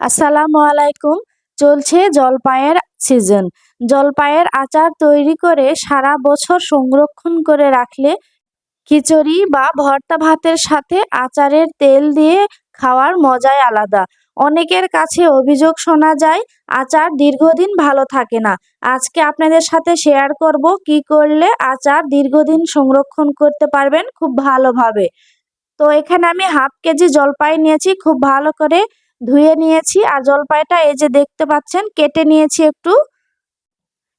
আসসালামু আলাইকুম। চলছে জলপাইয়ের সিজন। জলপাইয়ের আচার তৈরি করে সারা বছর সংরক্ষণ করে রাখলে খিচুড়ি বা ভর্তা ভাতের সাথে আচারের তেল দিয়ে খাওয়ার মজাই আলাদা। অনেকের কাছে অভিযোগ শোনা যায় আচার দীর্ঘদিন ভালো থাকে না। আজকে আপনাদের সাথে শেয়ার করব কি করলে আচার দীর্ঘদিন সংরক্ষণ করতে পারবেন খুব ভালোভাবে। তো এখানে আমি হাফ কেজি জলপাই নিয়েছি, খুব ভালো করে ধুয়ে নিয়েছি। আর জলপাইটা এই যে দেখতে পাচ্ছেন কেটে নিয়েছি একটু।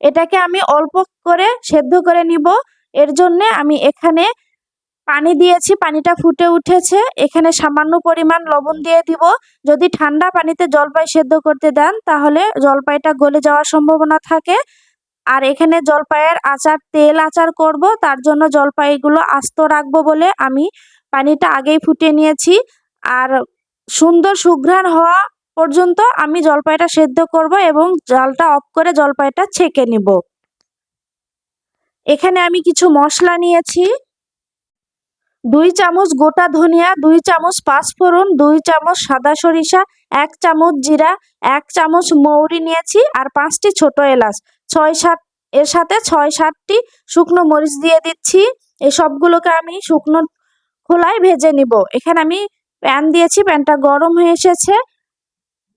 এটাকে আমি অল্প করে সেদ্ধ করে নিব। এর জন্য আমি এখানে পানি দিয়েছি, পানিটা ফুটে উঠেছে। এখানে সামান্য পরিমাণ লবণ দিয়ে দিব। যদি ঠান্ডা পানিতে জলপাই সেদ্ধ করতে দেন তাহলে জলপাইটা গলে যাওয়ার সম্ভাবনা থাকে। আর এখানে জলপাইয়ের আচার তেল আচার করব, তার জন্য জলপাইগুলো আস্ত রাখবো বলে আমি পানিটা আগেই ফুটিয়ে নিয়েছি। আর সুন্দর সুঘ্রাণ হওয়া পর্যন্ত আমি জলপাইটা সেদ্ধ করব এবং জালটা অফ করে জলপাইটা ছেঁকে নিব। এখানে আমি কিছু মশলা নিয়েছি। 2 চামচ গোটা ধনিয়া, 2 চামচ পাঁচফোড়ন, 2 চামচ সাদা সরিষা, 1 চামচ জিরা, 1 চামচ মৌরি নিয়েছি আর 5টি ছোট এলাচ, 6-7 এর সাথে 6-7টি শুকনো মরিচ দিয়ে দিচ্ছি। এই সবগুলোকে আমি শুকনো খোলায় ভেজে নিব। এখানে আমি প্যান দিয়েছি, প্যানটা গরম হয়ে এসেছে।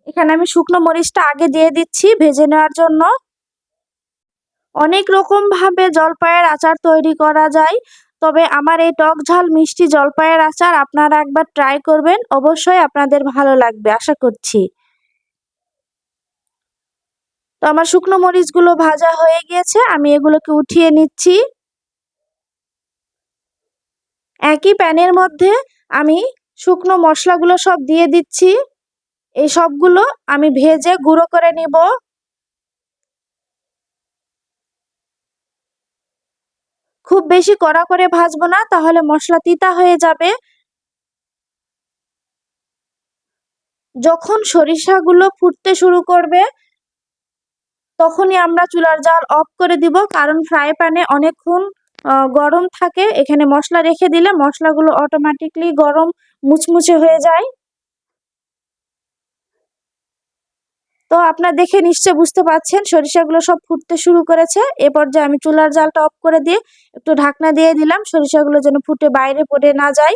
এখানে আমি শুকনো মরিচটা আগে দিয়ে দিচ্ছি ভেজে নেওয়ার জন্য। অনেক রকম ভাবে জলপাইয়ের আচার তৈরি করা যায়, তবে আমার এই টক ঝাল মিষ্টি জলপাইয়ের আচার আপনারা একবার ট্রাই করবেন, অবশ্যই আপনাদের ভালো লাগবে আশা করছি। তো আমার শুকনো মরিচগুলো ভাজা হয়ে গিয়েছে, আমি এগুলোকে উঠিয়ে নিচ্ছি। একই প্যানের মধ্যে আমি শুকনো মশলাগুলো সব দিয়ে দিচ্ছি। এই সবগুলো আমি ভেজে গুঁড়ো করে নিব। খুব বেশি কড়া করে ভাজবো না, তাহলে মশলা তিতা হয়ে যাবে। যখন সরিষাগুলো ফুটতে শুরু করবে তখনই আমরা চুলার জাল অফ করে দিব, কারণ ফ্রাই প্যানে অনেকক্ষণ গরম থাকে। এখানে মশলা রেখে দিলে মশলাগুলো অটোমেটিকলি গরম মুচমুচে হয়ে যায়। তো আপনারা দেখে নিশ্চয় বুঝতে পারছেন সরিষাগুলো সব ফুটতে শুরু করেছে। এ পর্যায়ে আমি চুলার জালটা অফ করে দিয়ে একটু ঢাকনা দিয়ে দিলাম, সরিষাগুলো যেন ফুটে বাইরে পড়ে না যায়।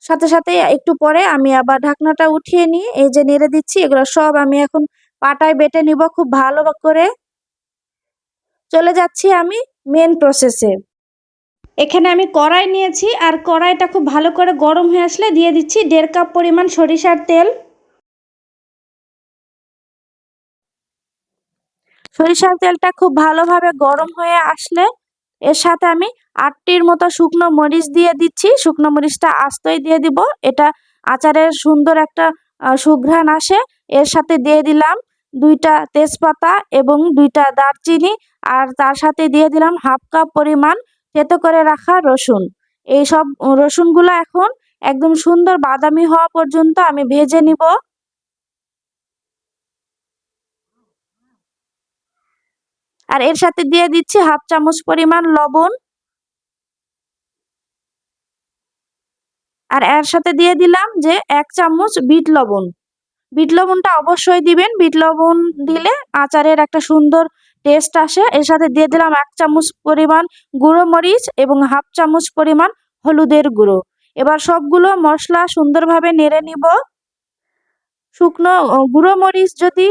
সাথে সাথে একটু পরে আমি আবার ঢাকনাটা উঠিয়ে নিয়ে এই যে নেড়ে দিচ্ছি। এগুলো সব আমি এখন পাটায় বেটে নিব খুব ভালো করে। চলে যাচ্ছি আমি মেন প্রসেসে। এখানে আমি কড়াই নিয়েছি আর কড়াইটা খুব ভালো করে গরম হয়ে আসলে দিয়ে দিচ্ছি 1.5 কাপ পরিমাণ সরিষার তেল। সরিষার তেলটা খুব ভালোভাবে গরম হয়ে আসলে এর সাথে আমি 8টির মতো শুকনো মরিচ দিয়ে দিচ্ছি। শুকনো মরিচটা আস্তই দিয়ে দিব, এটা আচারের সুন্দর একটা সুঘ্রাণ আসে। এর সাথে দিয়ে দিলাম 2টা তেজপাতা এবং 2টা দারচিনি, আর তার সাথে দিয়ে দিলাম হাফ কাপ পরিমাণ থেতো করে রাখা রসুন। এই সব রসুনগুলো এখন একদম সুন্দর বাদামি হওয়া পর্যন্ত আমি ভেজে নিব। আর এর সাথে দিয়ে দিচ্ছি হাফ চামচ পরিমাণ লবণ। আর এর সাথে দিয়ে দিলাম যে 1 চামচ বিট লবণ। বিট লবণটা অবশ্যই দিবেন, বিট লবণ দিলে আচারের একটা সুন্দর টেস্ট আসে। এর সাথে দিয়ে দিলাম 1 চামচ পরিমাণ গুঁড়ো মরিচ এবং হাফ চামচ পরিমাণ হলুদের গুঁড়ো। এবার সবগুলো মশলা সুন্দরভাবে নেড়ে নিব। শুকনো গুঁড়ো মরিচ যদি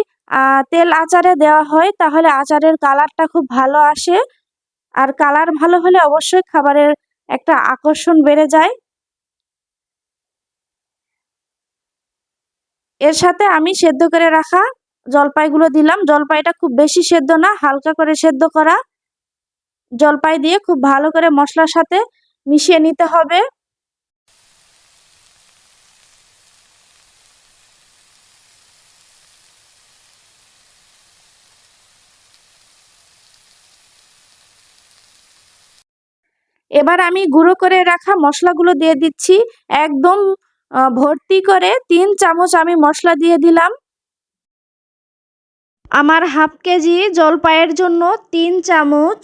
তেল আচারে দেওয়া হয় তাহলে আচারের কালারটা খুব ভালো আসে। আর কালার ভালো হলে অবশ্যই খাবারের একটা আকর্ষণ বেড়ে যায়। এর সাথে আমি সেদ্ধ করে রাখা জলপাইগুলো দিলাম। জলপাইটা খুব বেশি সেদ্ধ না, হালকা করে সেদ্ধ করা জলপাই দিয়ে খুব ভালো করে মশলার সাথে মিশিয়ে নিতে হবে। এবার আমি গুঁড়ো করে রাখা মশলাগুলো দিয়ে দিচ্ছি। একদম ভর্তি করে 3 চামচ আমি মশলা দিয়ে দিলাম। আমার হাফ কেজি জলপাইয়ের জন্য 3 চামচ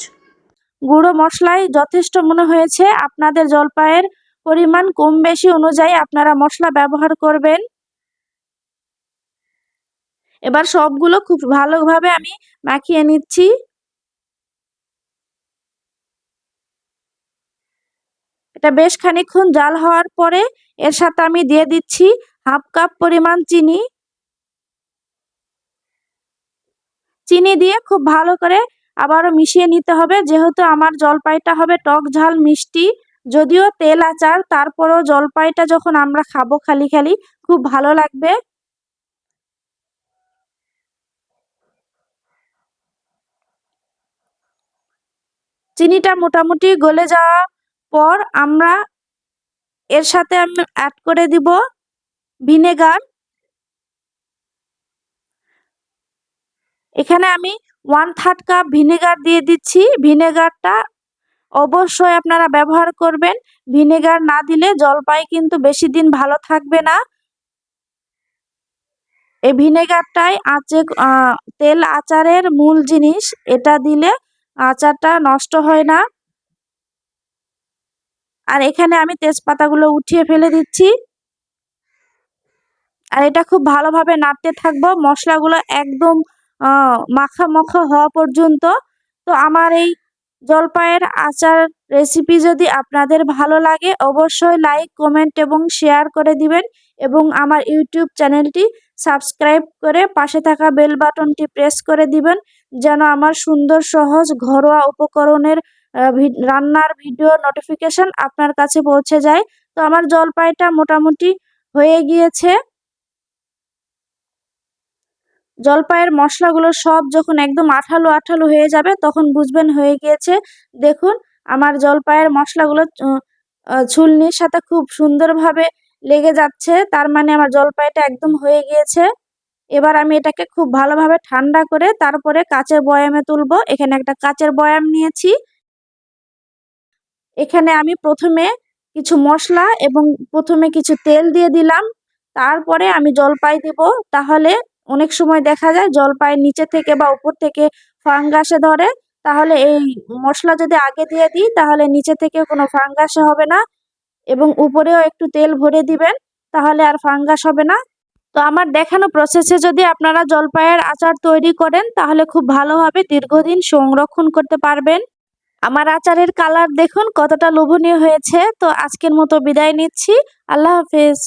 গুঁড়ো মশলাই যথেষ্ট মনে হয়েছে। আপনাদের জলপাইয়ের পরিমাণ কম বেশি অনুযায়ী আপনারা মশলা ব্যবহার করবেন। এবার সবগুলো খুব ভালোভাবে আমি মাখিয়ে নিচ্ছি। এটা বেশ খানিকক্ষণ জাল হওয়ার পরে এর সাথে আমি দিয়ে দিচ্ছি 1/2 কাপ পরিমাণ চিনি। চিনি দিয়ে খুব ভালো করে আবারও মিশিয়ে নিতে হবে, যেহেতু আমার জলপাইটা হবে টক ঝাল মিষ্টি। যদিও তেল আচার, তারপরেও জলপাইটা যখন আমরা খাবো খালি খালি খুব ভালো লাগবে। চিনিটা মোটামুটি গলে যাওয়ার পর আমরা এর সাথে আমি অ্যাড করে দিব ভিনেগার। এখানে আমি 1/3 কাপ ভিনেগার দিয়ে দিচ্ছি। ভিনেগারটা অবশ্যই আপনারা ব্যবহার করবেন। ভিনেগার না দিলে জলপাই কিন্তু বেশি দিন ভালো থাকবে না। এই ভিনেগারটাই তেল আচারের মূল জিনিস। এটা দিলে আচারটা নষ্ট হয় না। আর এখানে আমি তেজপাতাগুলো উঠিয়ে ফেলে দিচ্ছি। আর এটা খুব ভালোভাবে নাড়তে থাকবো মশলাগুলো একদম মাখা মাখা হওয়া পর্যন্ত। তো আমার এই জলপাইয়ের আচার রেসিপি যদি আপনাদের ভালো লাগে অবশ্যই লাইক, কমেন্ট এবং শেয়ার করে দিবেন এবং আমার ইউটিউব চ্যানেলটি সাবস্ক্রাইব করে পাশে থাকা বেল বাটনটি প্রেস করে দিবেন, যেন আমার সুন্দর সহজ ঘরোয়া উপকরণের রান্নার ভিডিও নোটিফিকেশন আপনার কাছে পৌঁছে যায়। তো আমার জলপাইটা মোটামুটি হয়ে গিয়েছে। জলপাইয়ের মশলাগুলো সব যখন একদম আঠালো আঠালো হয়ে যাবে তখন বুঝবেন হয়ে গিয়েছে। দেখুন আমার জলপাইয়ের মশলাগুলো ছুলনির সাথে খুব সুন্দরভাবে লেগে যাচ্ছে, তার মানে আমার জলপাইটা একদম হয়ে গিয়েছে। এবার আমি এটাকে খুব ভালোভাবে ঠান্ডা করে তারপরে কাচের বয়ামে তুলবো। এখানে একটা কাচের বয়াম নিয়েছি। এখানে আমি প্রথমে কিছু মশলা এবং প্রথমে কিছু তেল দিয়ে দিলাম, তারপরে আমি জলপাই দিব। তাহলে অনেক সময় দেখা যায় জলপাইয়ের নিচে থেকে বা উপর থেকে ফাঙ্গাসে ধরে। তাহলে এই মশলা যদি আগে দিয়ে দিই তাহলে নিচে থেকে কোনো ফাঙ্গাসে হবে না এবং উপরেও একটু তেল ভরে দিবেন, তাহলে আর ফাঙ্গাস হবে না। তো আমার দেখানো প্রসেসে যদি আপনারা জলপাইয়ের আচার তৈরি করেন তাহলে খুব ভালোভাবে দীর্ঘদিন সংরক্ষণ করতে পারবেন। আমার আচারের কালার দেখুন কতটা লোভনীয় হয়েছে। তো আজকের মতো বিদায় নিচ্ছি। আল্লাহ হাফেজ।